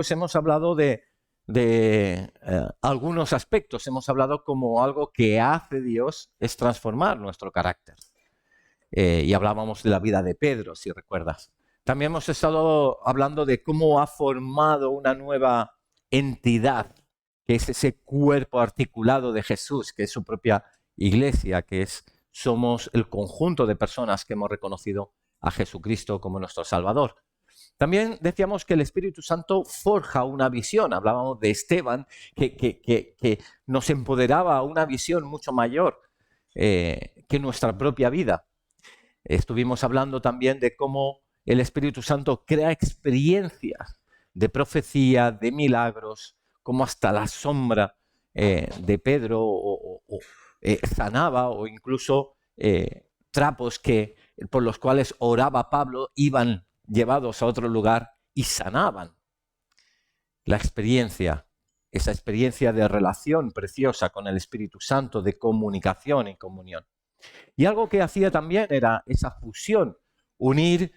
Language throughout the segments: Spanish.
pues hemos hablado de algunos aspectos. Hemos hablado como algo que hace Dios es transformar nuestro carácter. Y hablábamos de la vida de Pedro, si recuerdas. También hemos estado hablando de cómo ha formado una nueva entidad, que es ese cuerpo articulado de Jesús, que es su propia iglesia, somos el conjunto de personas que hemos reconocido a Jesucristo como nuestro Salvador. También decíamos que el Espíritu Santo forja una visión. Hablábamos de Esteban, que nos empoderaba a una visión mucho mayor que nuestra propia vida. Estuvimos hablando también de cómo el Espíritu Santo crea experiencias de profecía, de milagros, como hasta la sombra de Pedro sanaba, o incluso trapos por los cuales oraba Pablo iban llevados a otro lugar y sanaban. La experiencia, esa experiencia de relación preciosa con el Espíritu Santo, de comunicación y comunión. Y algo que hacía también era esa fusión, unir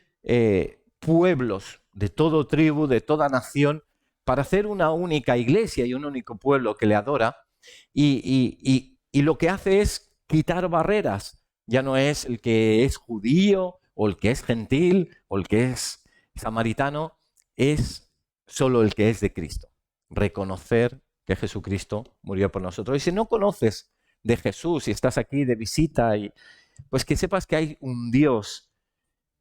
pueblos de toda tribu, de toda nación, para hacer una única iglesia y un único pueblo que le adora. Y lo que hace es quitar barreras. Ya no es el que es judío, o el que es gentil, o el que es samaritano, es solo el que es de Cristo. Reconocer que Jesucristo murió por nosotros. Y si no conoces de Jesús y estás aquí de visita, pues que sepas que hay un Dios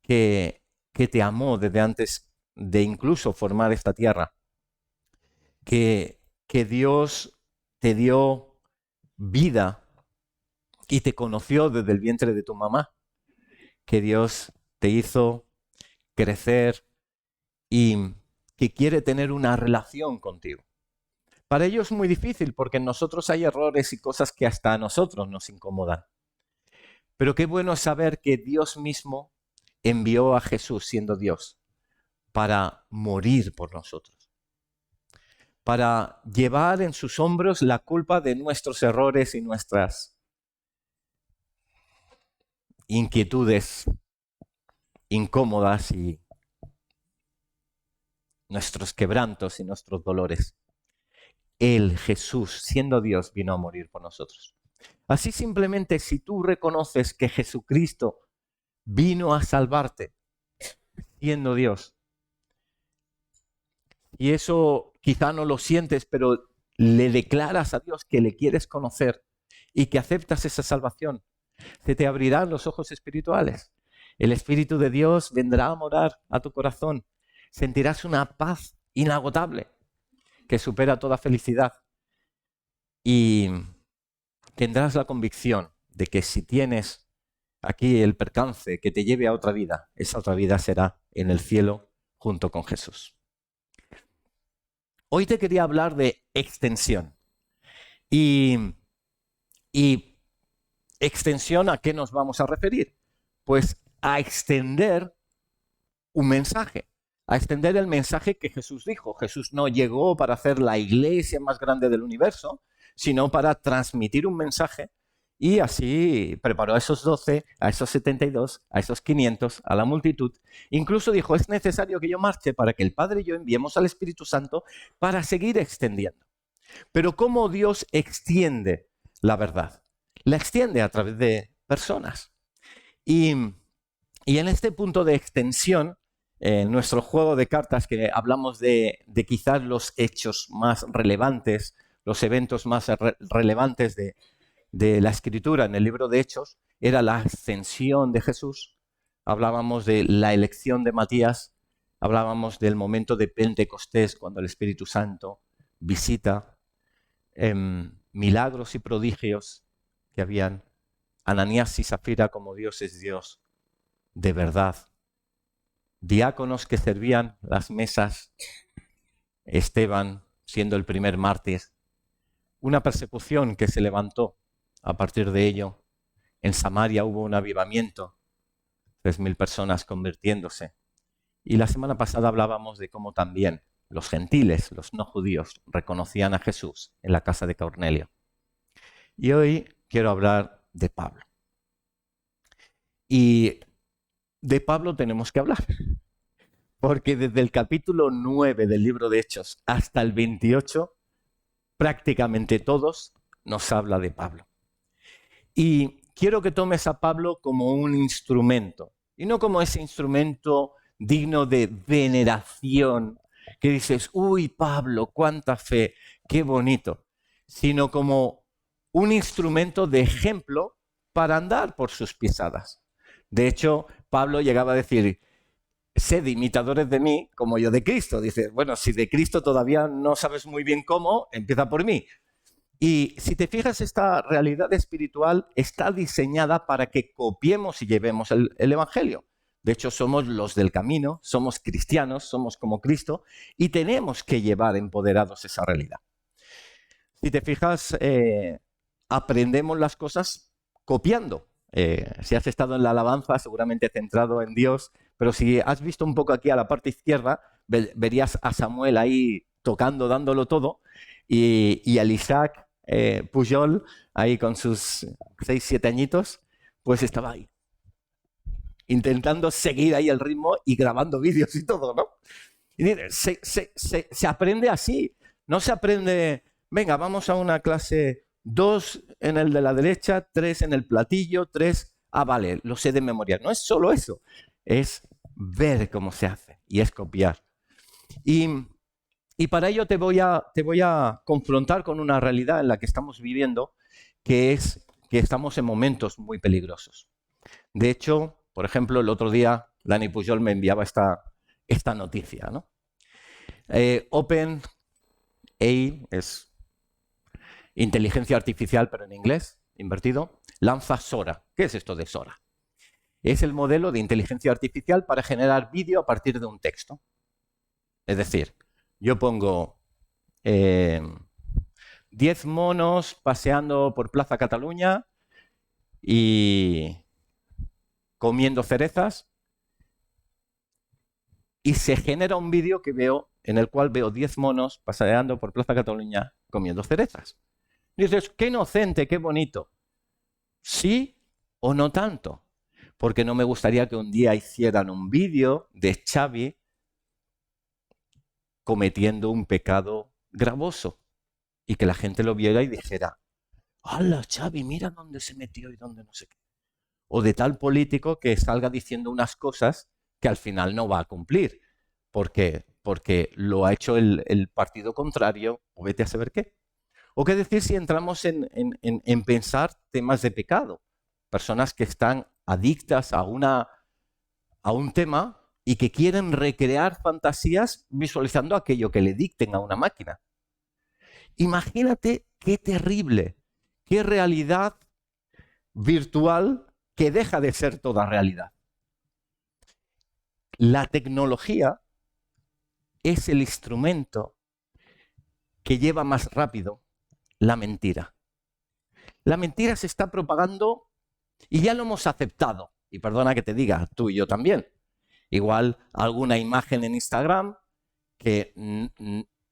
que te amó desde antes de incluso formar esta tierra, que Dios te dio vida y te conoció desde el vientre de tu mamá, que Dios te hizo crecer y que quiere tener una relación contigo. Para ello es muy difícil, porque en nosotros hay errores y cosas que hasta a nosotros nos incomodan. Pero qué bueno es saber que Dios mismo envió a Jesús, siendo Dios, para morir por nosotros, para llevar en sus hombros la culpa de nuestros errores y nuestras inquietudes incómodas y nuestros quebrantos y nuestros dolores. Él, Jesús, siendo Dios, vino a morir por nosotros. Así simplemente, si tú reconoces que Jesucristo vino a salvarte, siendo Dios, y eso quizá no lo sientes, pero le declaras a Dios que le quieres conocer y que aceptas esa salvación, se te abrirán los ojos espirituales. El Espíritu de Dios vendrá a morar a tu corazón. Sentirás una paz inagotable que supera toda felicidad. Y tendrás la convicción de que si tienes aquí el percance que te lleve a otra vida, esa otra vida será en el cielo junto con Jesús. Hoy te quería hablar de extensión. Y extensión, ¿a qué nos vamos a referir? Pues a extender un mensaje, a extender el mensaje que Jesús dijo. Jesús no llegó para hacer la iglesia más grande del universo, sino para transmitir un mensaje, y así preparó a esos 12, a esos 72, a esos 500, a la multitud. Incluso dijo, es necesario que yo marche para que el Padre y yo enviemos al Espíritu Santo para seguir extendiendo. Pero ¿cómo Dios extiende la verdad? La extiende a través de personas. Y en este punto de extensión, en nuestro juego de cartas, que hablamos de quizás los hechos más relevantes, los eventos más relevantes de la Escritura en el libro de Hechos, era la ascensión de Jesús. Hablábamos de la elección de Matías, hablábamos del momento de Pentecostés, cuando el Espíritu Santo visita, milagros y prodigios que habían, Ananías y Zafira como Dios es Dios de verdad, diáconos que servían las mesas, Esteban siendo el primer mártir, una persecución que se levantó a partir de ello. En Samaria hubo un avivamiento, 3.000 personas convirtiéndose. Y la semana pasada hablábamos de cómo también los gentiles, los no judíos, reconocían a Jesús en la casa de Cornelio. Y hoy quiero hablar de Pablo. Y de Pablo tenemos que hablar, porque desde el capítulo 9 del libro de Hechos hasta el 28, prácticamente todos nos habla de Pablo. Y quiero que tomes a Pablo como un instrumento, y no como ese instrumento digno de veneración, que dices, uy, Pablo, cuánta fe, qué bonito, sino como un instrumento de ejemplo para andar por sus pisadas. De hecho, Pablo llegaba a decir, sed imitadores de mí como yo de Cristo. Dice, bueno, si de Cristo todavía no sabes muy bien cómo, empieza por mí. Y si te fijas, esta realidad espiritual está diseñada para que copiemos y llevemos el Evangelio. De hecho, somos los del camino, somos cristianos, somos como Cristo y tenemos que llevar empoderados esa realidad. Si te fijas, aprendemos las cosas copiando. Si has estado en la alabanza, seguramente centrado en Dios, pero si has visto un poco aquí a la parte izquierda, verías a Samuel ahí tocando, dándolo todo, y al Isaac Pujol, ahí con sus 6, 7 añitos, pues estaba ahí, intentando seguir ahí el ritmo y grabando vídeos y todo, ¿no? Y se aprende así, no se aprende, venga, vamos a una clase 2 en el de la derecha, 3 en el platillo, 3, vale, lo sé de memoria. No es solo eso, es ver cómo se hace y es copiar. Y para ello te voy a confrontar con una realidad en la que estamos viviendo, que es que estamos en momentos muy peligrosos. De hecho, por ejemplo, el otro día Dani Pujol me enviaba esta noticia, ¿no? OpenAI es inteligencia artificial, pero en inglés, invertido, lanza Sora. ¿Qué es esto de Sora? Es el modelo de inteligencia artificial para generar vídeo a partir de un texto. Es decir, yo pongo 10 monos paseando por Plaza Cataluña y comiendo cerezas, y se genera un vídeo en el cual veo 10 monos paseando por Plaza Cataluña comiendo cerezas. Y dices, qué inocente, qué bonito. ¿Sí o no tanto? Porque no me gustaría que un día hicieran un vídeo de Xavi cometiendo un pecado gravoso y que la gente lo viera y dijera, ¡hala, Xavi, mira dónde se metió y dónde no sé qué! O de tal político que salga diciendo unas cosas que al final no va a cumplir, porque lo ha hecho el partido contrario, o vete a saber qué. O qué decir si entramos en pensar temas de pecado, personas que están adictas a un tema y que quieren recrear fantasías visualizando aquello que le dicten a una máquina. Imagínate qué terrible, qué realidad virtual que deja de ser toda realidad. La tecnología es el instrumento que lleva más rápido la mentira. La mentira se está propagando y ya lo hemos aceptado. Y perdona que te diga, tú y yo también. Igual alguna imagen en Instagram que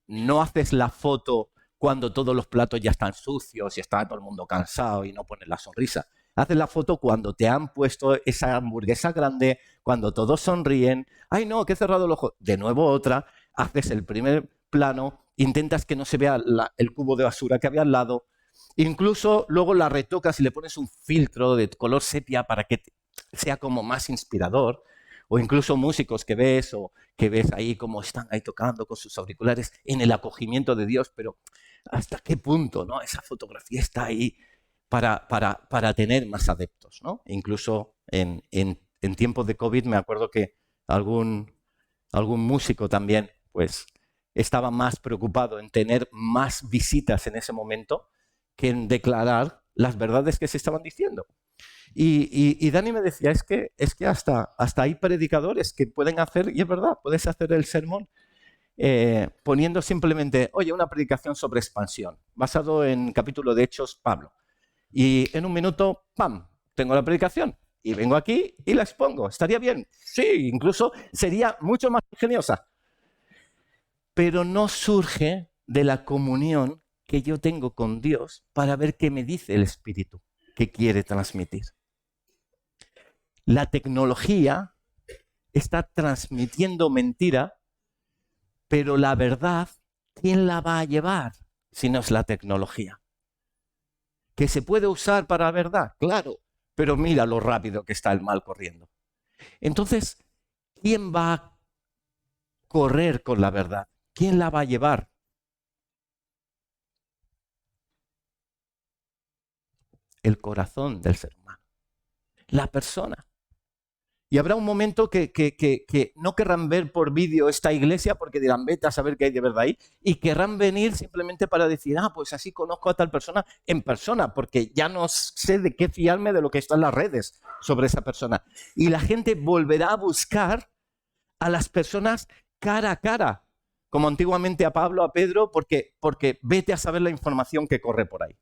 no haces la foto cuando todos los platos ya están sucios y está todo el mundo cansado y no pones la sonrisa. Haces la foto cuando te han puesto esa hamburguesa grande, cuando todos sonríen. ¡Ay, no, que he cerrado el ojo! De nuevo otra. Haces el primer plano, intentas que no se vea el cubo de basura que había al lado. Incluso luego la retocas y le pones un filtro de color sepia para que sea como más inspirador. O incluso músicos que ves ahí como están ahí tocando con sus auriculares en el acogimiento de Dios, pero ¿hasta qué punto, no? Esa fotografía está ahí para tener más adeptos, ¿no? Incluso en tiempos de COVID me acuerdo que algún músico también pues estaba más preocupado en tener más visitas en ese momento que en declarar las verdades que se estaban diciendo. Y Dani me decía, es que hasta hay predicadores que pueden hacer, y es verdad, puedes hacer el sermón poniendo simplemente, oye, una predicación sobre expansión, basado en capítulo de Hechos, Pablo. Y en un minuto, ¡pam!, tengo la predicación. Y vengo aquí y la expongo. ¿Estaría bien? Sí, incluso sería mucho más ingeniosa. Pero no surge de la comunión que yo tengo con Dios para ver qué me dice el Espíritu que quiere transmitir. La tecnología está transmitiendo mentira, pero la verdad, ¿quién la va a llevar si no es la tecnología? ¿Que se puede usar para la verdad? Claro, pero mira lo rápido que está el mal corriendo. Entonces, ¿quién va a correr con la verdad? ¿Quién la va a llevar? El corazón del ser humano, la persona. Y habrá un momento que no querrán ver por vídeo esta iglesia porque dirán, vete a saber qué hay de verdad ahí, y querrán venir simplemente para decir, pues así conozco a tal persona en persona, porque ya no sé de qué fiarme de lo que está en las redes sobre esa persona. Y la gente volverá a buscar a las personas cara a cara, como antiguamente a Pablo, a Pedro, porque vete a saber la información que corre por ahí.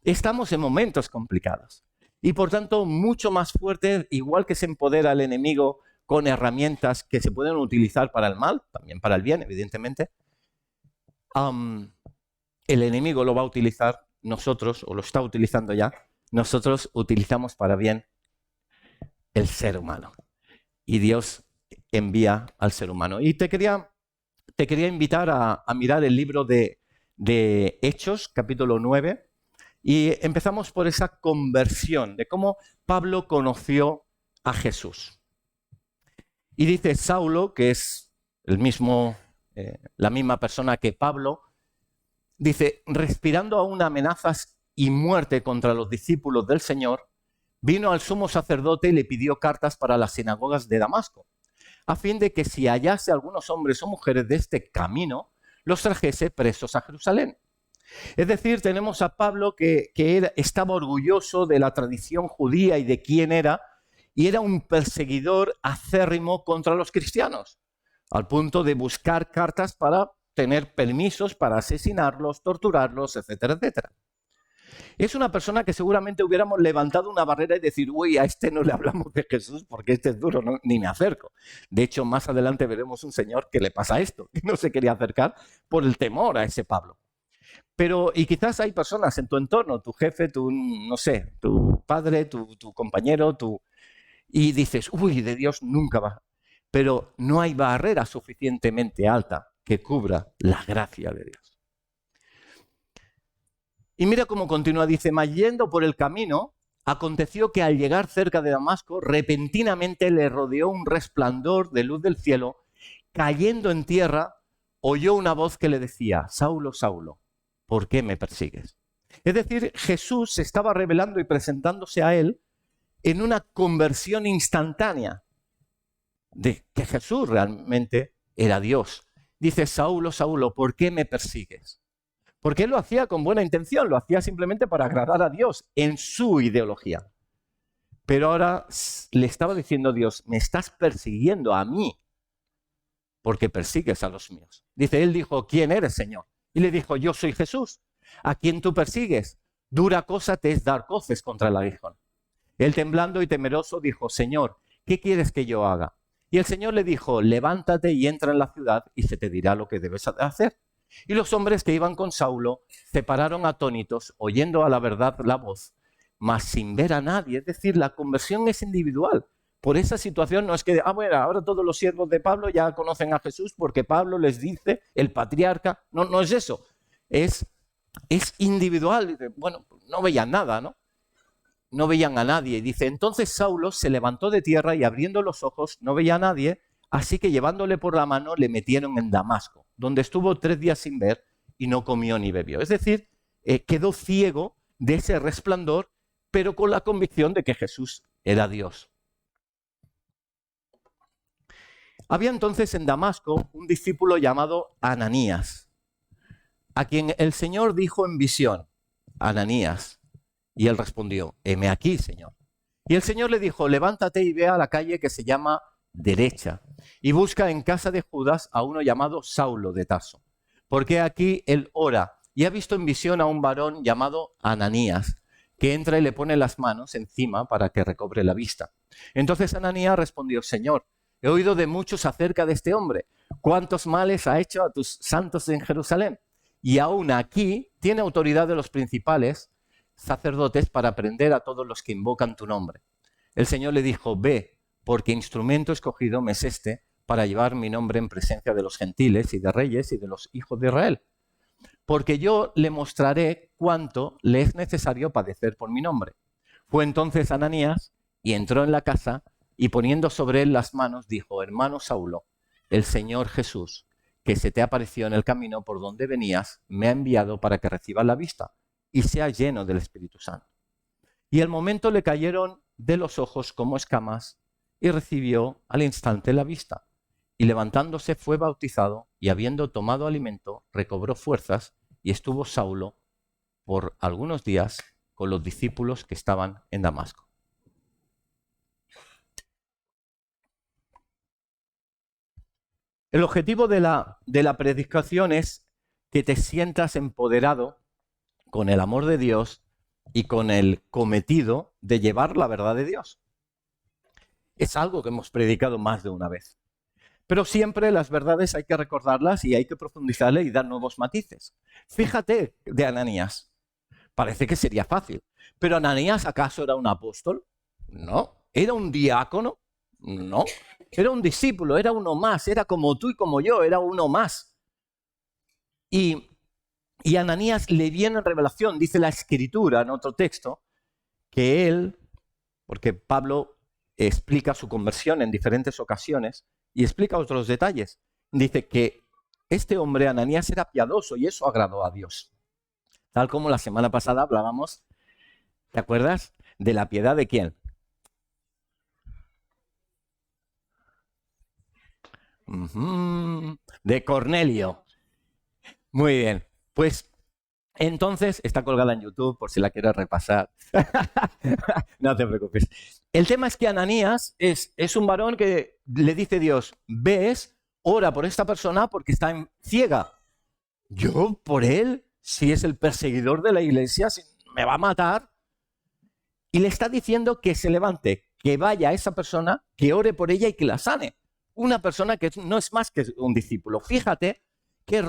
Estamos en momentos complicados. Y por tanto, mucho más fuerte, igual que se empodera al enemigo con herramientas que se pueden utilizar para el mal, también para el bien, evidentemente, el enemigo lo va a utilizar nosotros, o lo está utilizando ya, nosotros utilizamos para bien el ser humano. Y Dios envía al ser humano. Y te quería invitar a mirar el libro de Hechos, capítulo 9, y empezamos por esa conversión, de cómo Pablo conoció a Jesús. Y dice Saulo, que es la misma persona que Pablo, dice, respirando aún amenazas y muerte contra los discípulos del Señor, vino al sumo sacerdote y le pidió cartas para las sinagogas de Damasco, a fin de que si hallase algunos hombres o mujeres de este camino, los trajese presos a Jerusalén. Es decir, tenemos a Pablo que estaba orgulloso de la tradición judía y de quién era, y era un perseguidor acérrimo contra los cristianos, al punto de buscar cartas para tener permisos para asesinarlos, torturarlos, etcétera, etcétera. Es una persona que seguramente hubiéramos levantado una barrera y decir, uy, a este no le hablamos de Jesús porque este es duro, ni me acerco. De hecho, más adelante veremos un señor que le pasa esto, que no se quería acercar por el temor a ese Pablo. Y quizás hay personas en tu entorno, tu jefe, tu padre, tu compañero, y dices, uy, de Dios nunca va. Pero no hay barrera suficientemente alta que cubra la gracia de Dios. Y mira cómo continúa, dice, mas yendo por el camino, aconteció que al llegar cerca de Damasco, repentinamente le rodeó un resplandor de luz del cielo, cayendo en tierra, oyó una voz que le decía, Saulo, Saulo, ¿por qué me persigues? Es decir, Jesús se estaba revelando y presentándose a él en una conversión instantánea de que Jesús realmente era Dios. Dice, Saulo, Saulo, ¿por qué me persigues? Porque él lo hacía con buena intención, lo hacía simplemente para agradar a Dios en su ideología. Pero ahora le estaba diciendo a Dios, me estás persiguiendo a mí porque persigues a los míos. Dice, él dijo, ¿quién eres, Señor? Y le dijo, yo soy Jesús, a quien tú persigues. Dura cosa te es dar coces contra el aguijón. Él temblando y temeroso dijo, Señor, ¿qué quieres que yo haga? Y el Señor le dijo, levántate y entra en la ciudad y se te dirá lo que debes hacer. Y los hombres que iban con Saulo se pararon atónitos, oyendo a la verdad la voz, mas sin ver a nadie. Es decir, la conversión es individual. Por esa situación no es que, bueno, ahora todos los siervos de Pablo ya conocen a Jesús porque Pablo les dice, el patriarca. No, no es eso. Es individual. Bueno, no veían nada, ¿no? No veían a nadie. Dice, entonces Saulo se levantó de tierra y abriendo los ojos no veía a nadie, así que llevándole por la mano le metieron en Damasco, donde estuvo 3 días sin ver y no comió ni bebió. Es decir, quedó ciego de ese resplandor, pero con la convicción de que Jesús era Dios. Había entonces en Damasco un discípulo llamado Ananías, a quien el Señor dijo en visión, Ananías, y él respondió, heme aquí, Señor. Y el Señor le dijo, levántate y ve a la calle que se llama Derecha, y busca en casa de Judas a uno llamado Saulo de Tarso, porque aquí él ora, y ha visto en visión a un varón llamado Ananías, que entra y le pone las manos encima para que recobre la vista. Entonces Ananías respondió, Señor, he oído de muchos acerca de este hombre, cuántos males ha hecho a tus santos en Jerusalén, y aún aquí tiene autoridad de los principales sacerdotes para prender a todos los que invocan tu nombre. El Señor le dijo, ve, porque instrumento escogido me es este para llevar mi nombre en presencia de los gentiles y de reyes y de los hijos de Israel. Porque yo le mostraré cuánto le es necesario padecer por mi nombre. Fue entonces Ananías y entró en la casa y poniendo sobre él las manos dijo: hermano Saulo, el Señor Jesús, que se te apareció en el camino por donde venías, me ha enviado para que recibas la vista y seas lleno del Espíritu Santo. Y al momento le cayeron de los ojos como escamas y recibió al instante la vista. Y levantándose fue bautizado y habiendo tomado alimento recobró fuerzas y estuvo Saulo por algunos días con los discípulos que estaban en Damasco. El objetivo de la predicación es que te sientas empoderado con el amor de Dios y con el cometido de llevar la verdad de Dios. Es algo que hemos predicado más de una vez. Pero siempre las verdades hay que recordarlas y hay que profundizarle y dar nuevos matices. Fíjate de Ananías. Parece que sería fácil. ¿Pero Ananías acaso era un apóstol? No. ¿Era un diácono? No. Era un discípulo, era uno más. Era como tú y como yo, era uno más. Y a Ananías le viene en revelación, dice la Escritura en otro texto, que él, porque Pablo explica su conversión en diferentes ocasiones y explica otros detalles. Dice que este hombre, Ananías, era piadoso y eso agradó a Dios. Tal como la semana pasada hablábamos, ¿te acuerdas? De la piedad de quién. De Cornelio. Muy bien. Pues entonces, está colgada en YouTube por si la quieres repasar. No te preocupes. El tema es que Ananías es un varón que le dice Dios: ves, ora por esta persona porque está ciega. Yo por él, si es el perseguidor de la iglesia, si me va a matar. Y le está diciendo que se levante, que vaya a esa persona, que ore por ella y que la sane. Una persona que no es más que un discípulo. Fíjate qué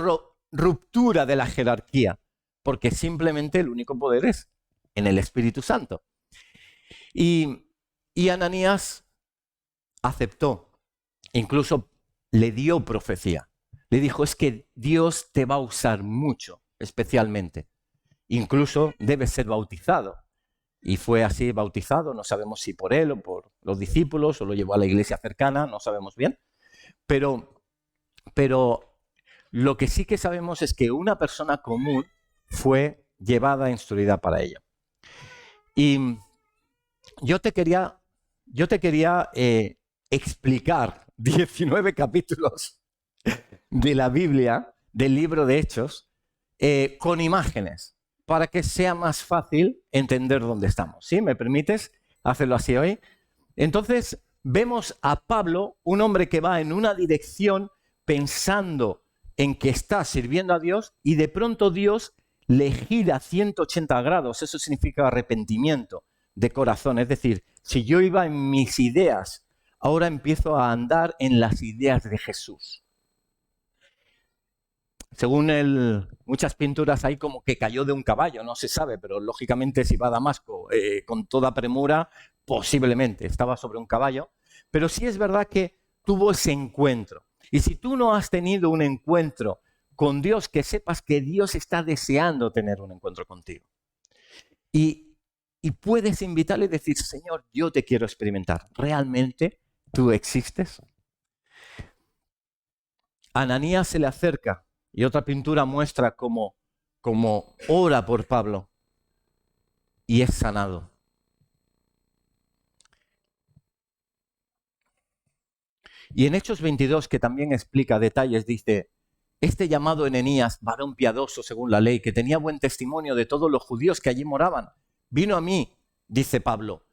ruptura de la jerarquía, porque simplemente el único poder es en el Espíritu Santo. Y Ananías aceptó, incluso le dio profecía. Le dijo: es que Dios te va a usar mucho, especialmente. Incluso debes ser bautizado. Y fue así bautizado, no sabemos si por él o por los discípulos, o lo llevó a la iglesia cercana, no sabemos bien. Pero lo que sí que sabemos es que una persona común fue llevada, instruida para ello. Y yo te quería explicar 19 capítulos de la Biblia, del libro de Hechos, con imágenes, para que sea más fácil entender dónde estamos. ¿Sí? ¿Me permites hacerlo así hoy? Entonces, vemos a Pablo, un hombre que va en una dirección pensando en que está sirviendo a Dios, y de pronto Dios le gira 180 grados. Eso significa arrepentimiento de corazón. Es decir, si yo iba en mis ideas, ahora empiezo a andar en las ideas de Jesús. Según muchas pinturas hay como que cayó de un caballo, no se sabe, pero lógicamente si va a Damasco con toda premura, posiblemente estaba sobre un caballo. Pero sí es verdad que tuvo ese encuentro. Y si tú no has tenido un encuentro con Dios, que sepas que Dios está deseando tener un encuentro contigo. Y puedes invitarle y decir: Señor, yo te quiero experimentar. ¿Realmente tú existes? Ananías se le acerca y otra pintura muestra cómo ora por Pablo y es sanado. Y en Hechos 22, que también explica detalles, dice: este llamado Ananías, varón piadoso según la ley, que tenía buen testimonio de todos los judíos que allí moraban, vino a mí, dice Pablo,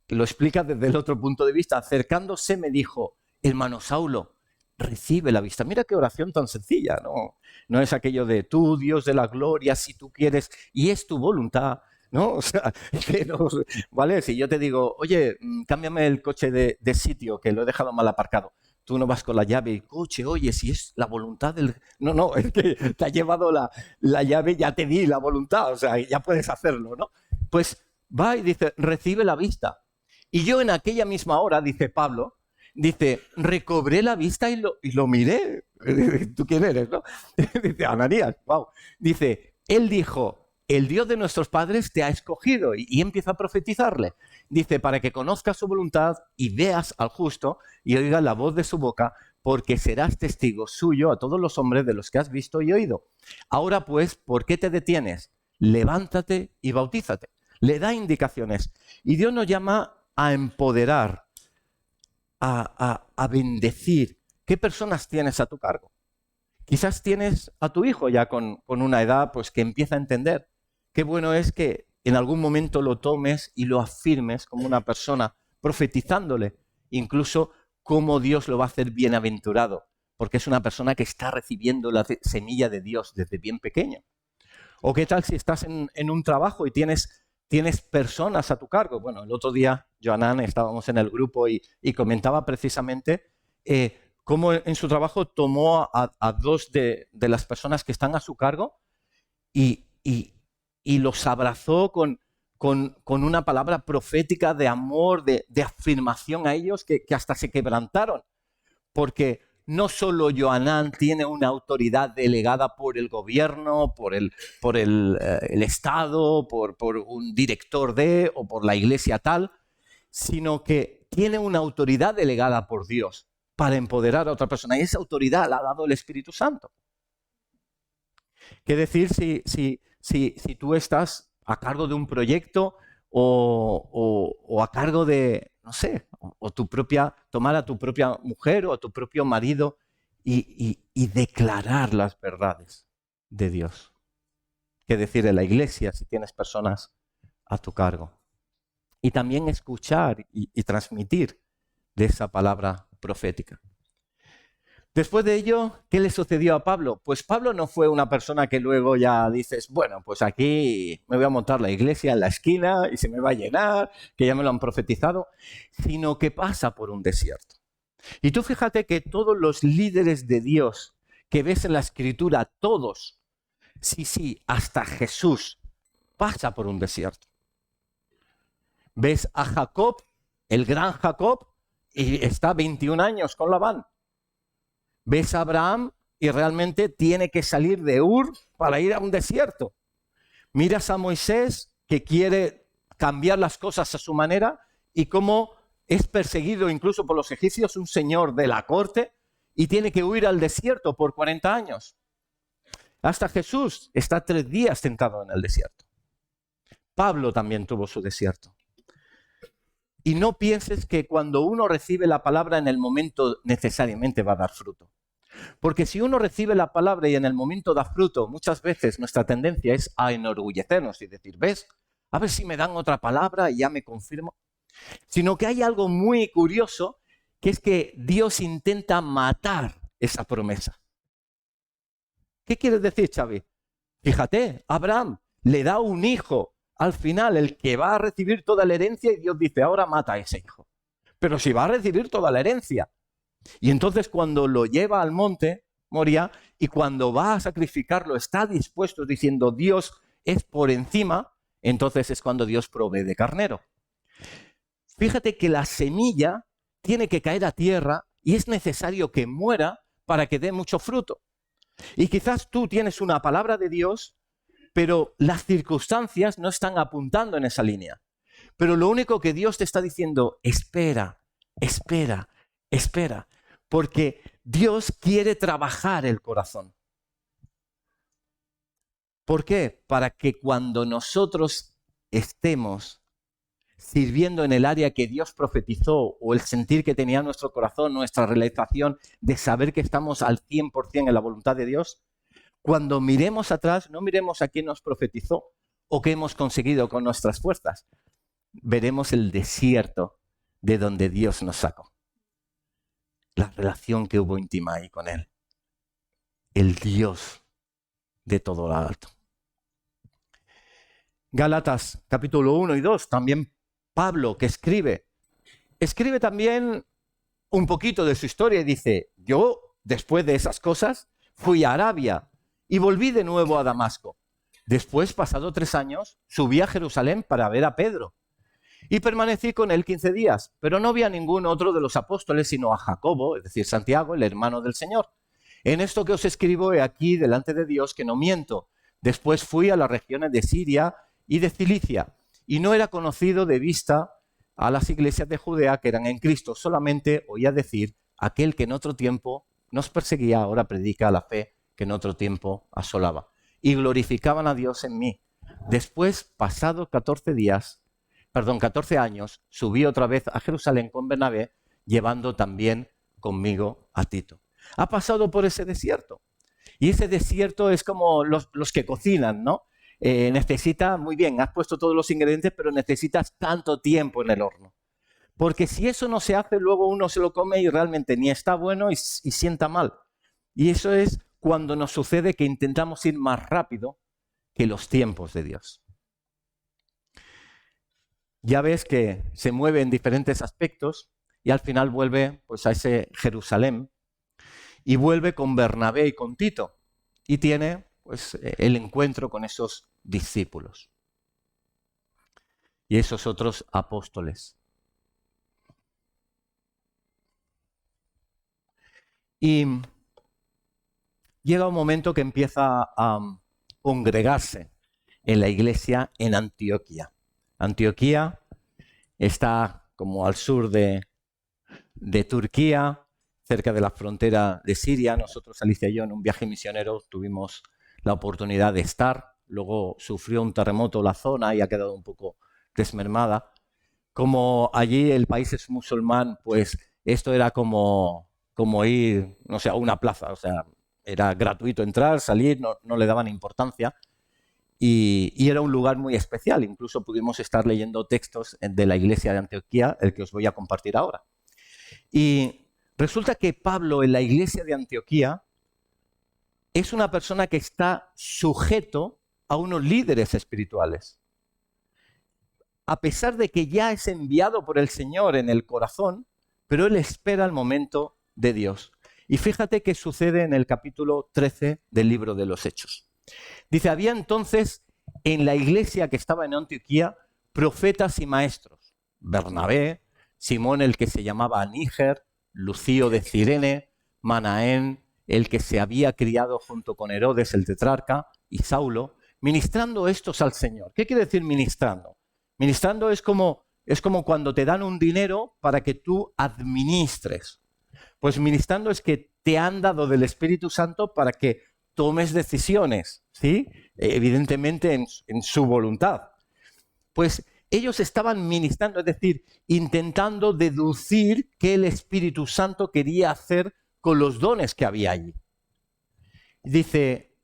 lo explica desde el otro punto de vista, acercándose me dijo: hermano Saulo, recibe la vista. Mira qué oración tan sencilla, ¿no? No es aquello de tú, Dios de la gloria, si tú quieres, y es tu voluntad, ¿no? O sea, ¿vale? Si yo te digo: oye, cámbiame el coche de sitio, que lo he dejado mal aparcado. Tú no vas con la llave y coche, oye, si es la voluntad del... No, es que te ha llevado la llave, ya te di la voluntad, o sea, ya puedes hacerlo, ¿no? Pues va y dice: recibe la vista. Y yo en aquella misma hora, dice Pablo, dice, recobré la vista y lo miré. ¿Tú quién eres, no? Dice, Ananías, wow. Dice, él dijo, el Dios de nuestros padres te ha escogido. Y empieza a profetizarle. Dice, para que conozcas su voluntad y veas al justo y oigas la voz de su boca, porque serás testigo suyo a todos los hombres de los que has visto y oído. Ahora pues, ¿por qué te detienes? Levántate y bautízate. Le da indicaciones. Y Dios nos llama a empoderar, a bendecir. ¿Qué personas tienes a tu cargo? Quizás tienes a tu hijo ya con una edad pues, que empieza a entender. Qué bueno es que en algún momento lo tomes y lo afirmes como una persona, profetizándole incluso cómo Dios lo va a hacer bienaventurado, porque es una persona que está recibiendo la semilla de Dios desde bien pequeño. O qué tal si estás en un trabajo y tienes personas a tu cargo. Bueno, el otro día, Joanán, estábamos en el grupo y comentaba precisamente cómo en su trabajo tomó a dos de las personas que están a su cargo y los abrazó con una palabra profética de amor, de afirmación a ellos, que hasta se quebrantaron. Porque no solo Joanán tiene una autoridad delegada por el gobierno, por el Estado, por un director o por la iglesia tal, sino que tiene una autoridad delegada por Dios para empoderar a otra persona. Y esa autoridad la ha dado el Espíritu Santo. ¿Qué decir si tú estás a cargo de un proyecto o a cargo de, no sé, tomar a tu propia mujer o a tu propio marido y declarar las verdades de Dios? ¿Qué decir en la iglesia si tienes personas a tu cargo? Y también escuchar y transmitir de esa palabra profética. Después de ello, ¿qué le sucedió a Pablo? Pues Pablo no fue una persona que luego ya dices, bueno, pues aquí me voy a montar la iglesia en la esquina y se me va a llenar, que ya me lo han profetizado, sino que pasa por un desierto. Y tú fíjate que todos los líderes de Dios que ves en la Escritura, todos, sí, hasta Jesús, pasa por un desierto. Ves a Jacob, el gran Jacob, y está 21 años con Labán. Ves a Abraham y realmente tiene que salir de Ur para ir a un desierto. Miras a Moisés, que quiere cambiar las cosas a su manera y cómo es perseguido incluso por los egipcios, un señor de la corte, y tiene que huir al desierto por 40 años. Hasta Jesús está 3 días sentado en el desierto. Pablo también tuvo su desierto. Y no pienses que cuando uno recibe la palabra en el momento necesariamente va a dar fruto. Porque si uno recibe la palabra y en el momento da fruto, muchas veces nuestra tendencia es a enorgullecernos y decir, ¿ves? A ver si me dan otra palabra y ya me confirmo. Sino que hay algo muy curioso, que es que Dios intenta matar esa promesa. ¿Qué quiere decir, Xavi? Fíjate, Abraham le da un hijo al final, el que va a recibir toda la herencia, y Dios dice, ahora mata a ese hijo. Pero si va a recibir toda la herencia. Y entonces cuando lo lleva al monte, Moria, y cuando va a sacrificarlo, está dispuesto diciendo, Dios es por encima, entonces es cuando Dios provee de carnero. Fíjate que la semilla tiene que caer a tierra y es necesario que muera para que dé mucho fruto. Y quizás tú tienes una palabra de Dios, pero las circunstancias no están apuntando en esa línea. Pero lo único que Dios te está diciendo, espera, porque Dios quiere trabajar el corazón. ¿Por qué? Para que cuando nosotros estemos sirviendo en el área que Dios profetizó, o el sentir que tenía nuestro corazón, nuestra realización de saber que estamos al 100% en la voluntad de Dios, cuando miremos atrás, no miremos a quién nos profetizó o qué hemos conseguido con nuestras fuerzas. Veremos el desierto de donde Dios nos sacó. La relación que hubo íntima ahí con Él. El Dios de todo lo alto. Gálatas capítulo 1 y 2, también Pablo que escribe también un poquito de su historia y dice, yo después de esas cosas fui a Arabia y volví de nuevo a Damasco. Después, pasado 3 años, subí a Jerusalén para ver a Pedro. Y permanecí con él 15 días, pero no vi a ningún otro de los apóstoles, sino a Jacobo, es decir, Santiago, el hermano del Señor. En esto que os escribo he aquí delante de Dios que no miento. Después fui a las regiones de Siria y de Cilicia, y no era conocido de vista a las iglesias de Judea que eran en Cristo. Solamente oía decir, aquel que en otro tiempo nos perseguía, ahora predica la fe que en otro tiempo asolaba. Y glorificaban a Dios en mí. Después, pasados 14 años, subí otra vez a Jerusalén con Bernabé, llevando también conmigo a Tito. Ha pasado por ese desierto. Y ese desierto es como los que cocinan, ¿no? Necesita, muy bien, has puesto todos los ingredientes, pero necesitas tanto tiempo en el horno. Porque si eso no se hace, luego uno se lo come y realmente ni está bueno y sienta mal. Y eso es cuando nos sucede que intentamos ir más rápido que los tiempos de Dios. Ya ves que se mueve en diferentes aspectos y al final vuelve pues, a ese Jerusalén y vuelve con Bernabé y con Tito y tiene pues, el encuentro con esos discípulos y esos otros apóstoles. Y llega un momento que empieza a congregarse en la iglesia en Antioquía. Antioquía está como al sur de Turquía, cerca de la frontera de Siria. Nosotros, Alicia y yo, en un viaje misionero tuvimos la oportunidad de estar. Luego sufrió un terremoto la zona y ha quedado un poco desmermada. Como allí el país es musulmán, pues esto era como ir, no sé, a una plaza. O sea, era gratuito entrar, salir, no le daban importancia. Y era un lugar muy especial. Incluso pudimos estar leyendo textos de la iglesia de Antioquía, el que os voy a compartir ahora. Y resulta que Pablo en la iglesia de Antioquía es una persona que está sujeto a unos líderes espirituales. A pesar de que ya es enviado por el Señor en el corazón, pero él espera el momento de Dios. Y fíjate qué sucede en el capítulo 13 del libro de los Hechos. Dice, había entonces en la iglesia que estaba en Antioquía profetas y maestros. Bernabé, Simón el que se llamaba Níger, Lucio de Cirene, Manaén, el que se había criado junto con Herodes el tetrarca, y Saulo, ministrando estos al Señor. ¿Qué quiere decir ministrando? Ministrando es como cuando te dan un dinero para que tú administres. Pues ministrando es que te han dado del Espíritu Santo para que tomes decisiones, ¿sí? Evidentemente en su voluntad. Pues ellos estaban ministrando, es decir, intentando deducir qué el Espíritu Santo quería hacer con los dones que había allí. Dice,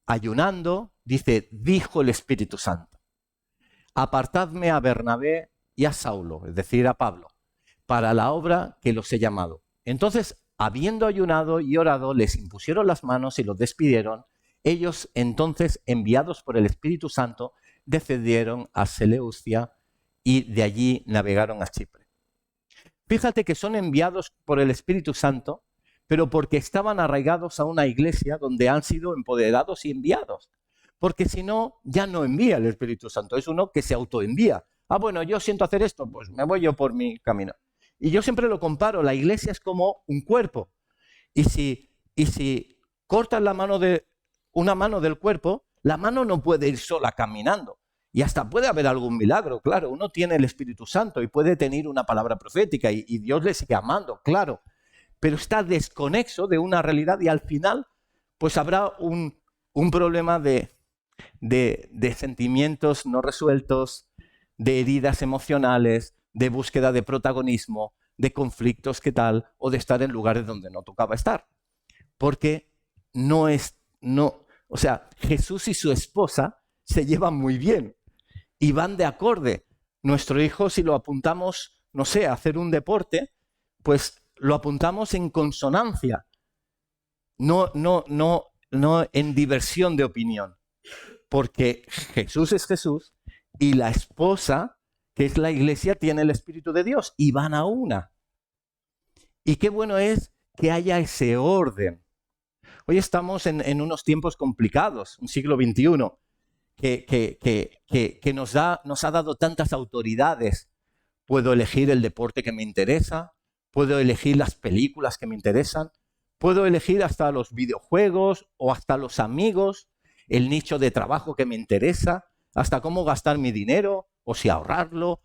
ayunando, dijo el Espíritu Santo, apartadme a Bernabé y a Saulo, es decir, a Pablo, para la obra que los he llamado. Entonces, habiendo ayunado y orado, les impusieron las manos y los despidieron. Ellos, entonces, enviados por el Espíritu Santo, descendieron a Seleucia y de allí navegaron a Chipre. Fíjate que son enviados por el Espíritu Santo, pero porque estaban arraigados a una iglesia donde han sido empoderados y enviados. Porque si no, ya no envía el Espíritu Santo, es uno que se autoenvía. Ah, bueno, yo siento hacer esto, pues me voy yo por mi camino. Y yo siempre lo comparo, la iglesia es como un cuerpo. Y si cortas una mano del cuerpo, la mano no puede ir sola caminando. Y hasta puede haber algún milagro, claro. Uno tiene el Espíritu Santo y puede tener una palabra profética y Dios le sigue amando, claro. Pero está desconexo de una realidad y al final pues habrá un problema de sentimientos no resueltos, de heridas emocionales, de búsqueda de protagonismo, de conflictos que tal, o de estar en lugares donde no tocaba estar. Porque Jesús y su esposa se llevan muy bien y van de acorde. Nuestro hijo, si lo apuntamos, no sé, a hacer un deporte, pues lo apuntamos en consonancia, no en diversión de opinión. Porque Jesús es Jesús y la esposa, que es la iglesia, tiene el Espíritu de Dios y van a una. Y qué bueno es que haya ese orden. Hoy estamos en unos tiempos complicados, un siglo XXI, que nos ha dado tantas autoridades puedo elegir el deporte que me interesa, puedo elegir las películas que me interesan, puedo elegir hasta los videojuegos o hasta los amigos, el nicho de trabajo que me interesa, hasta cómo gastar mi dinero o si ahorrarlo.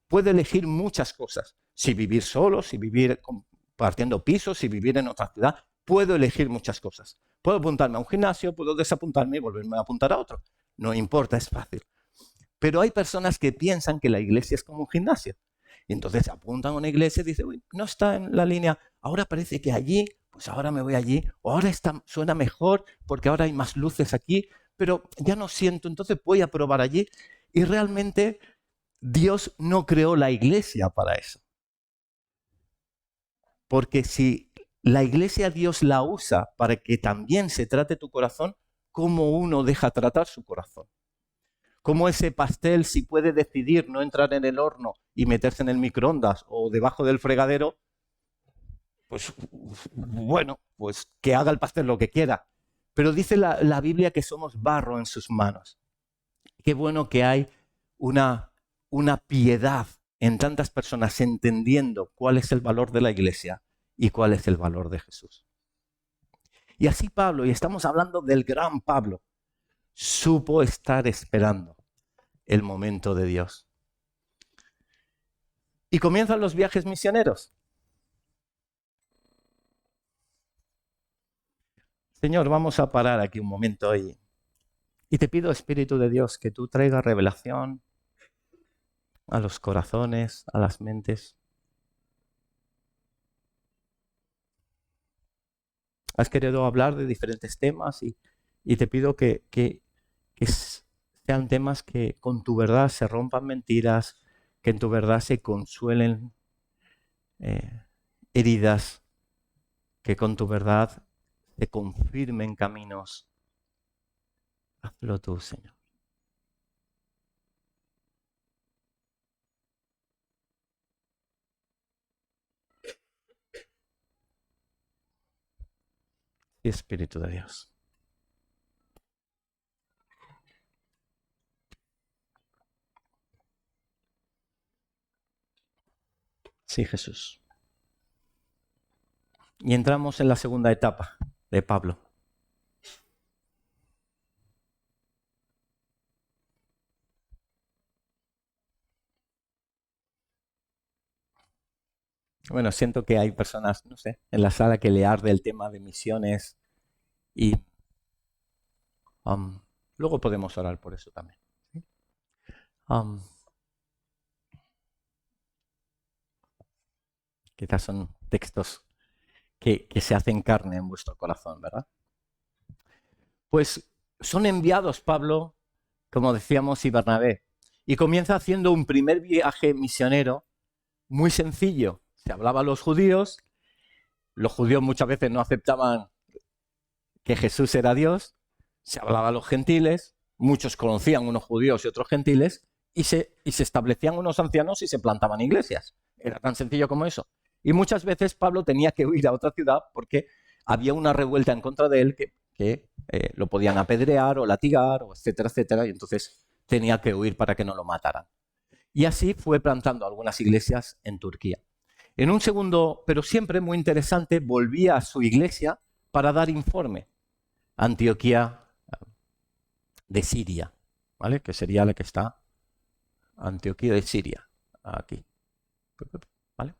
Puedo elegir muchas cosas. Si vivir solo, si vivir compartiendo pisos, si vivir en otra ciudad, puedo elegir muchas cosas. Puedo apuntarme a un gimnasio, puedo desapuntarme y volverme a apuntar a otro. No importa, es fácil. Pero hay personas que piensan que la iglesia es como un gimnasio. Y entonces se apuntan a una iglesia y dicen, uy, no está en la línea, ahora parece que allí, pues ahora me voy allí, o ahora suena mejor porque ahora hay más luces aquí, pero ya no siento, entonces voy a probar allí. Y realmente Dios no creó la iglesia para eso. Porque si la iglesia Dios la usa para que también se trate tu corazón, ¿cómo uno deja tratar su corazón? ¿Cómo ese pastel, si puede decidir no entrar en el horno y meterse en el microondas o debajo del fregadero, pues bueno, pues que haga el pastel lo que quiera. Pero dice la Biblia que somos barro en sus manos. Qué bueno que hay una piedad en tantas personas entendiendo cuál es el valor de la iglesia y cuál es el valor de Jesús. Y así Pablo, y estamos hablando del gran Pablo, supo estar esperando el momento de Dios. Y comienzan los viajes misioneros. Señor, vamos a parar aquí un momento y te pido, Espíritu de Dios, que tú traigas revelación a los corazones, a las mentes. Has querido hablar de diferentes temas y te pido que sean temas que con tu verdad se rompan mentiras, que en tu verdad se consuelen heridas, que con tu verdad se confirmen caminos. Hazlo tú, Señor. Sí, Espíritu de Dios. Sí, Jesús. Y entramos en la segunda etapa de Pablo. Bueno, siento que hay personas, no sé, en la sala que le arde el tema de misiones y luego podemos orar por eso también. ¿Sí? Quizás son textos que se hacen carne en vuestro corazón, ¿verdad? Pues son enviados Pablo, como decíamos, y Bernabé, y comienza haciendo un primer viaje misionero muy sencillo. Se hablaba a los judíos muchas veces no aceptaban que Jesús era Dios, se hablaba a los gentiles, muchos conocían unos judíos y otros gentiles, y se establecían unos ancianos y se plantaban iglesias. Era tan sencillo como eso. Y muchas veces Pablo tenía que huir a otra ciudad porque había una revuelta en contra de él que lo podían apedrear o latigar, o etcétera, etcétera, y entonces tenía que huir para que no lo mataran. Y así fue plantando algunas iglesias en Turquía. En un segundo, pero siempre muy interesante, volvía a su iglesia para dar informe. Antioquía de Siria, ¿vale? Que sería la que está, Antioquía de Siria, aquí, ¿vale?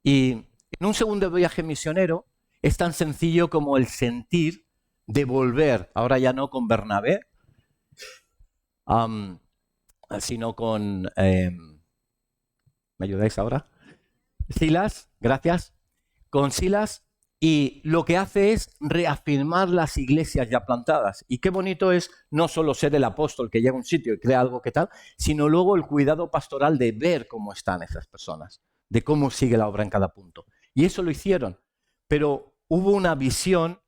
Y en un segundo viaje misionero es tan sencillo como el sentir de volver, ahora ya no con Bernabé, sino con, ¿me ayudáis ahora? Silas, gracias, con Silas, y lo que hace es reafirmar las iglesias ya plantadas. Y qué bonito es no solo ser el apóstol que llega a un sitio y crea algo que tal, sino luego el cuidado pastoral de ver cómo están esas personas, de cómo sigue la obra en cada punto. Y eso lo hicieron. Pero hubo una visión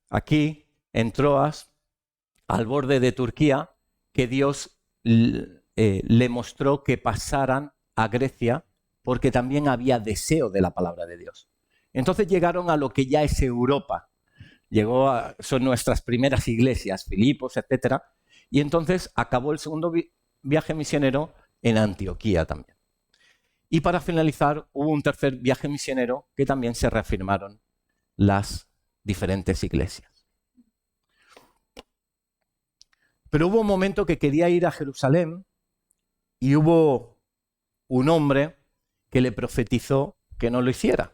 aquí, en Troas, al borde de Turquía, que Dios le mostró que pasaran a Grecia porque también había deseo de la palabra de Dios. Entonces llegaron a lo que ya es Europa. Son nuestras primeras iglesias, Filipos, etc. Y entonces acabó el segundo viaje misionero en Antioquía también. Y para finalizar, hubo un tercer viaje misionero que también se reafirmaron las diferentes iglesias. Pero hubo un momento que quería ir a Jerusalén y hubo un hombre que le profetizó que no lo hiciera.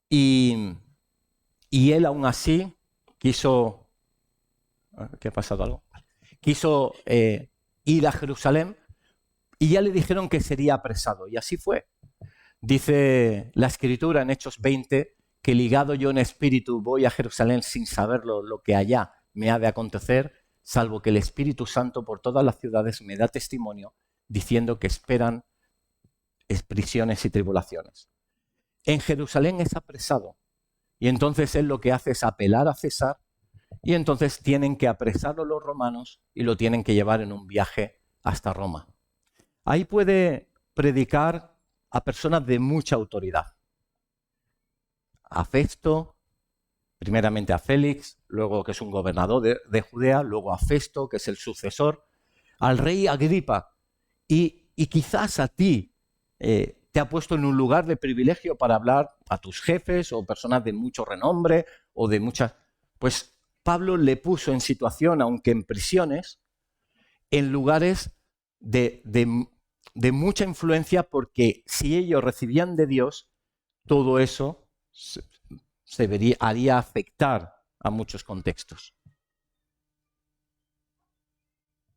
Y él aún así quiso... ¿Qué ha pasado algo? Quiso ir a Jerusalén y ya le dijeron que sería apresado. Y así fue. Dice la Escritura en Hechos 20 que ligado yo en espíritu voy a Jerusalén sin saberlo lo que allá me ha de acontecer, salvo que el Espíritu Santo por todas las ciudades me da testimonio diciendo que esperan prisiones y tribulaciones. En Jerusalén es apresado y entonces él lo que hace es apelar a César y entonces tienen que apresarlo los romanos y lo tienen que llevar en un viaje hasta Roma. Ahí puede predicar a personas de mucha autoridad. A Festo, primeramente a Félix, luego que es un gobernador de Judea, luego a Festo, que es el sucesor, al rey Agripa. Y quizás a ti te ha puesto en un lugar de privilegio para hablar a tus jefes o personas de mucho renombre o de muchas... Pues Pablo le puso en situación, aunque en prisiones, en lugares de mucha influencia, porque si ellos recibían de Dios, todo eso haría afectar a muchos contextos.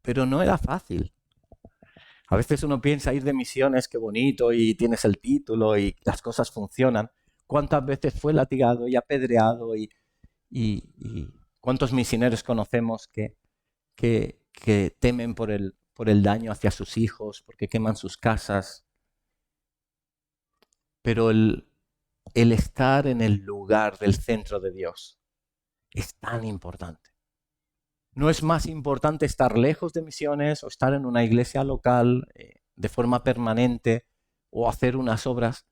Pero no era fácil. A veces uno piensa ir de misiones, qué bonito, y tienes el título y las cosas funcionan. ¿Cuántas veces fue latigado y apedreado? Y cuántos misioneros conocemos que temen por el daño hacia sus hijos, porque queman sus casas? Pero el estar en el lugar del centro de Dios es tan importante. No es más importante estar lejos de misiones o estar en una iglesia local de forma permanente o hacer unas obras,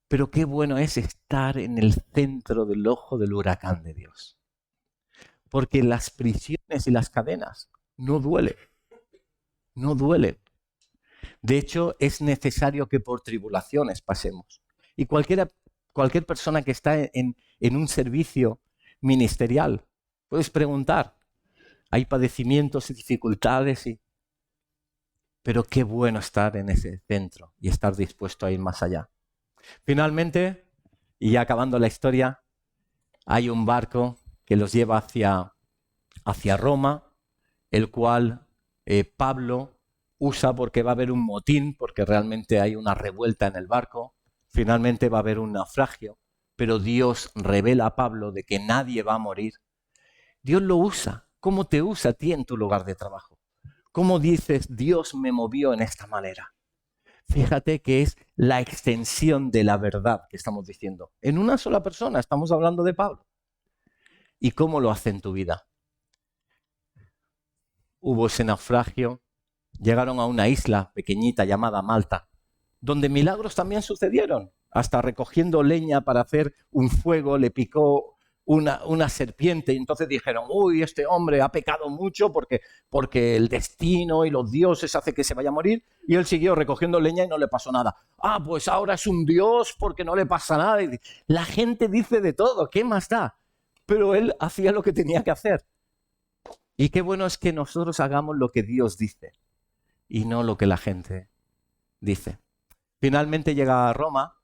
pero qué bueno es estar en el centro del ojo del huracán de Dios. Porque las prisiones y las cadenas no duelen. No duelen. De hecho, es necesario que por tribulaciones pasemos. Y cualquier persona que está en un servicio ministerial, puedes preguntar, hay padecimientos y dificultades, pero qué bueno estar en ese centro y estar dispuesto a ir más allá. Finalmente, y ya acabando la historia, hay un barco que los lleva hacia Roma, el cual Pablo usa porque va a haber un motín, porque realmente hay una revuelta en el barco. Finalmente va a haber un naufragio, pero Dios revela a Pablo de que nadie va a morir. Dios lo usa. ¿Cómo te usa a ti en tu lugar de trabajo? ¿Cómo dices, Dios me movió en esta manera? Fíjate que es la extensión de la verdad que estamos diciendo. En una sola persona estamos hablando de Pablo. ¿Y cómo lo hace en tu vida? Hubo ese naufragio, llegaron a una isla pequeñita llamada Malta, donde milagros también sucedieron. Hasta recogiendo leña para hacer un fuego le picó una serpiente y entonces dijeron, uy, este hombre ha pecado mucho porque el destino y los dioses hace que se vaya a morir, y él siguió recogiendo leña y no le pasó nada. Ah, pues ahora es un dios porque no le pasa nada. Y la gente dice de todo, ¿qué más da? Pero él hacía lo que tenía que hacer. Y qué bueno es que nosotros hagamos lo que Dios dice y no lo que la gente dice. Finalmente llega a Roma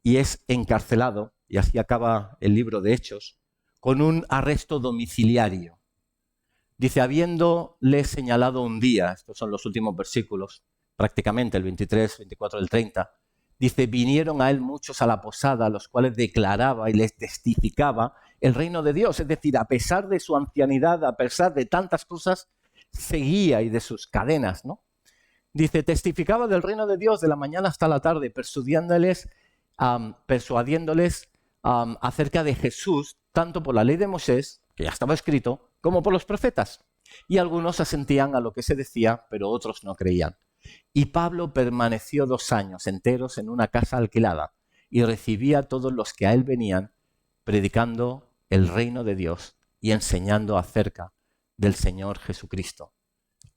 y es encarcelado, y así acaba el libro de Hechos, con un arresto domiciliario. Dice, habiéndole señalado un día, estos son los últimos versículos, prácticamente el 23, 24, el 30, dice, vinieron a él muchos a la posada, los cuales declaraba y les testificaba el reino de Dios. Es decir, a pesar de su ancianidad, a pesar de tantas cosas, seguía, y de sus cadenas, ¿no? Dice, testificaba del reino de Dios de la mañana hasta la tarde, persuadiéndoles acerca de Jesús, tanto por la ley de Moisés, que ya estaba escrito, como por los profetas. Y algunos asentían a lo que se decía, pero otros no creían. Y Pablo permaneció 2 años enteros en una casa alquilada y recibía a todos los que a él venían, predicando el reino de Dios y enseñando acerca del Señor Jesucristo,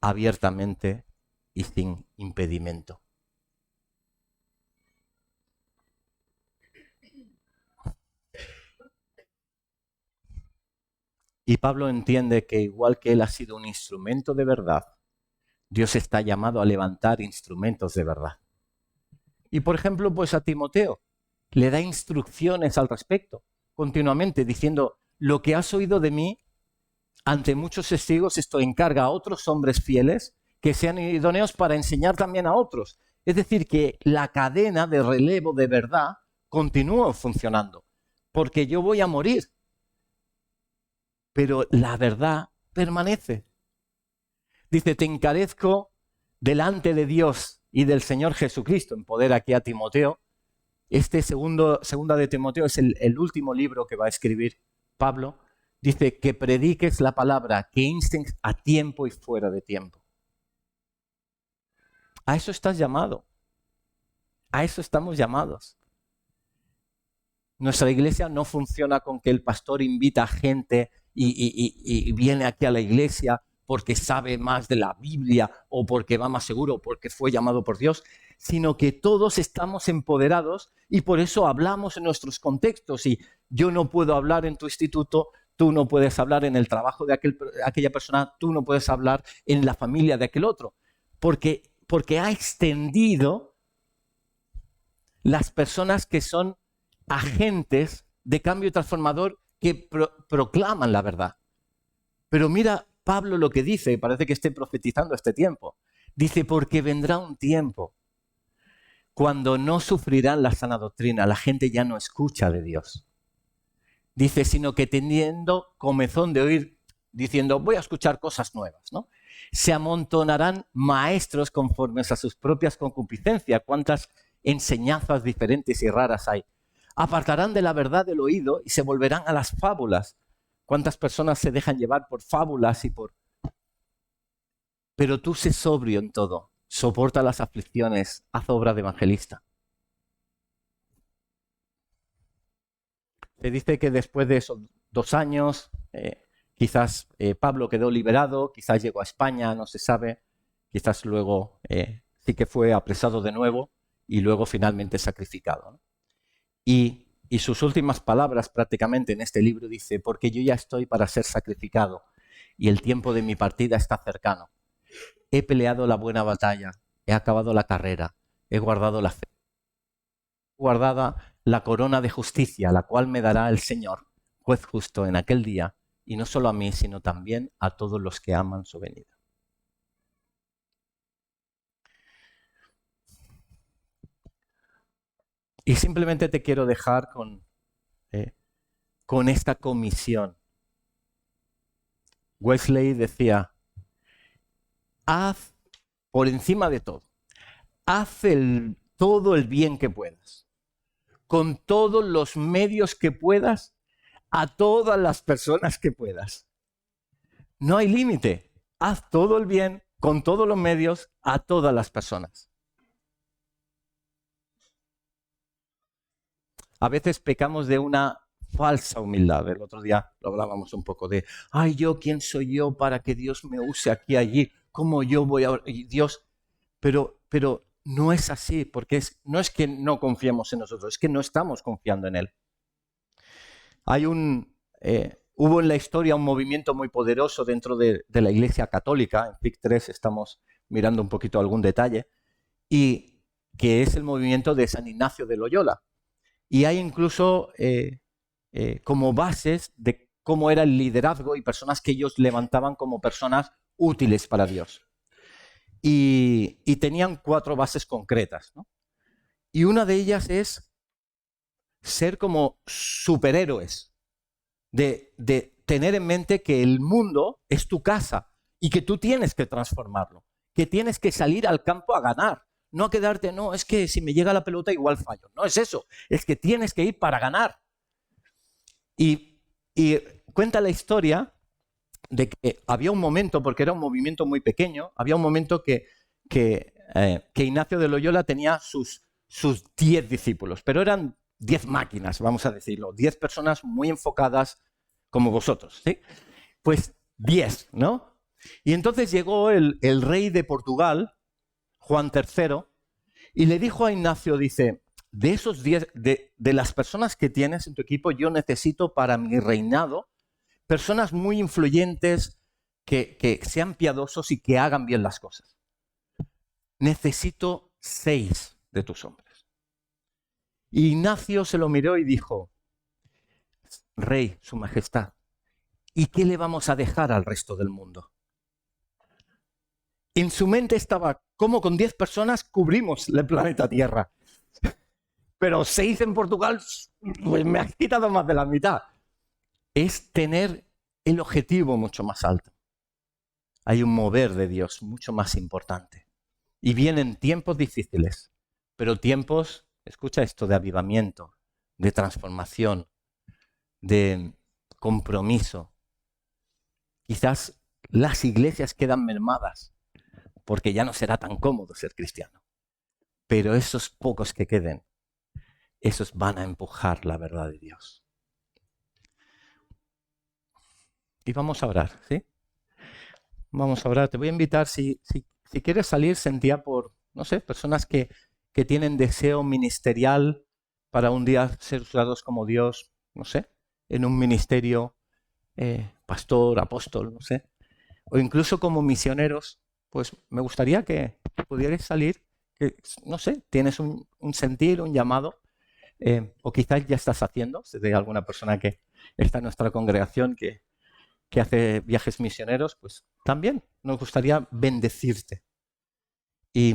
abiertamente y sin impedimento. Y Pablo entiende que igual que él ha sido un instrumento de verdad, Dios está llamado a levantar instrumentos de verdad. Y por ejemplo, pues a Timoteo le da instrucciones al respecto, continuamente diciendo, lo que has oído de mí, ante muchos testigos, esto encarga a otros hombres fieles que sean idóneos para enseñar también a otros. Es decir, que la cadena de relevo de verdad continúa funcionando, porque yo voy a morir, pero la verdad permanece. Dice, te encarezco delante de Dios y del Señor Jesucristo, en poder aquí a Timoteo. Segunda de Timoteo es el último libro que va a escribir Pablo. Dice que prediques la palabra, que instes a tiempo y fuera de tiempo. A eso estás llamado. A eso estamos llamados. Nuestra iglesia no funciona con que el pastor invita a gente y viene aquí a la iglesia porque sabe más de la Biblia o porque va más seguro o porque fue llamado por Dios, sino que todos estamos empoderados y por eso hablamos en nuestros contextos. Y yo no puedo hablar en tu instituto, tú no puedes hablar en el trabajo de aquella persona, tú no puedes hablar en la familia de aquel otro, porque ha extendido las personas que son agentes de cambio transformador que proclaman la verdad. Pero mira Pablo lo que dice, y parece que esté profetizando este tiempo. Dice, porque vendrá un tiempo cuando no sufrirán la sana doctrina, la gente ya no escucha de Dios. Dice, sino que teniendo comezón de oír, diciendo, voy a escuchar cosas nuevas, ¿no? Se amontonarán maestros conformes a sus propias concupiscencias. ¿Cuántas enseñanzas diferentes y raras hay? Apartarán de la verdad del oído y se volverán a las fábulas. ¿Cuántas personas se dejan llevar por fábulas y por... Pero tú sé sobrio en todo, soporta las aflicciones, haz obra de evangelista. Se dice que después de esos 2 años, quizás Pablo quedó liberado, quizás llegó a España, no se sabe, quizás luego sí que fue apresado de nuevo y luego finalmente sacrificado, ¿no? Y sus últimas palabras prácticamente en este libro dice, porque yo ya estoy para ser sacrificado y el tiempo de mi partida está cercano. He peleado la buena batalla, he acabado la carrera, he guardado la fe. Guardada la corona de justicia, la cual me dará el Señor, juez justo en aquel día, y no solo a mí, sino también a todos los que aman su venida. Y simplemente te quiero dejar con esta comisión. Wesley decía, haz por encima de todo, haz todo el bien que puedas, con todos los medios que puedas, a todas las personas que puedas. No hay límite, haz todo el bien, con todos los medios, a todas las personas. A veces pecamos de una falsa humildad. El otro día lo hablábamos un poco de, ay, yo, ¿quién soy yo para que Dios me use aquí, allí? ¿Cómo yo voy a... Dios? Pero no es así, porque no es que no confiemos en nosotros, es que no estamos confiando en Él. Hubo en la historia un movimiento muy poderoso dentro de la Iglesia Católica, en PIC 3 estamos mirando un poquito algún detalle, y que es el movimiento de San Ignacio de Loyola. Y hay incluso como bases de cómo era el liderazgo y personas que ellos levantaban como personas útiles para Dios. Y tenían 4 bases concretas, ¿no? Y una de ellas es ser como superhéroes, de tener en mente que el mundo es tu casa y que tú tienes que transformarlo, que tienes que salir al campo a ganar. No a quedarte, no, es que si me llega la pelota igual fallo. No es eso, es que tienes que ir para ganar. Y cuenta la historia de que había un momento, porque era un movimiento muy pequeño, había un momento que Ignacio de Loyola tenía sus 10 discípulos, pero eran 10 máquinas, vamos a decirlo, 10 personas muy enfocadas como vosotros, ¿sí? Pues 10, ¿no? Y entonces llegó el rey de Portugal, Juan III, y le dijo a Ignacio, dice, de esos 10, de las personas que tienes en tu equipo, yo necesito para mi reinado personas muy influyentes que sean piadosos y que hagan bien las cosas. Necesito 6 de tus hombres. Y Ignacio se lo miró y dijo, Rey, su majestad, ¿y qué le vamos a dejar al resto del mundo? En su mente estaba, ¿cómo con 10 personas cubrimos el planeta Tierra? Pero 6 en Portugal, pues me has quitado más de la mitad. Es tener el objetivo mucho más alto. Hay un mover de Dios mucho más importante. Y vienen tiempos difíciles, pero tiempos, escucha esto, de avivamiento, de transformación, de compromiso. Quizás las iglesias quedan mermadas porque ya no será tan cómodo ser cristiano. Pero esos pocos que queden, esos van a empujar la verdad de Dios. Y vamos a orar, ¿sí? Vamos a orar. Te voy a invitar, si quieres salir, sentía por, no sé, personas que tienen deseo ministerial para un día ser usados como Dios, no sé, en un ministerio, pastor, apóstol, no sé. O incluso como misioneros, pues me gustaría que pudierais salir, que, no sé, tienes un sentir, un llamado, o quizás ya estás haciendo, si hay alguna persona que está en nuestra congregación que hace viajes misioneros, pues también nos gustaría bendecirte. Y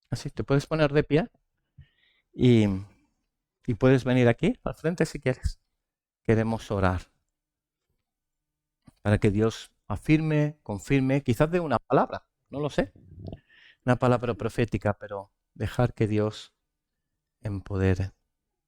así, te puedes poner de pie y puedes venir aquí al frente si quieres. Queremos orar para que Dios afirme, confirme, quizás de una palabra, no lo sé, una palabra profética, pero dejar que Dios empodere.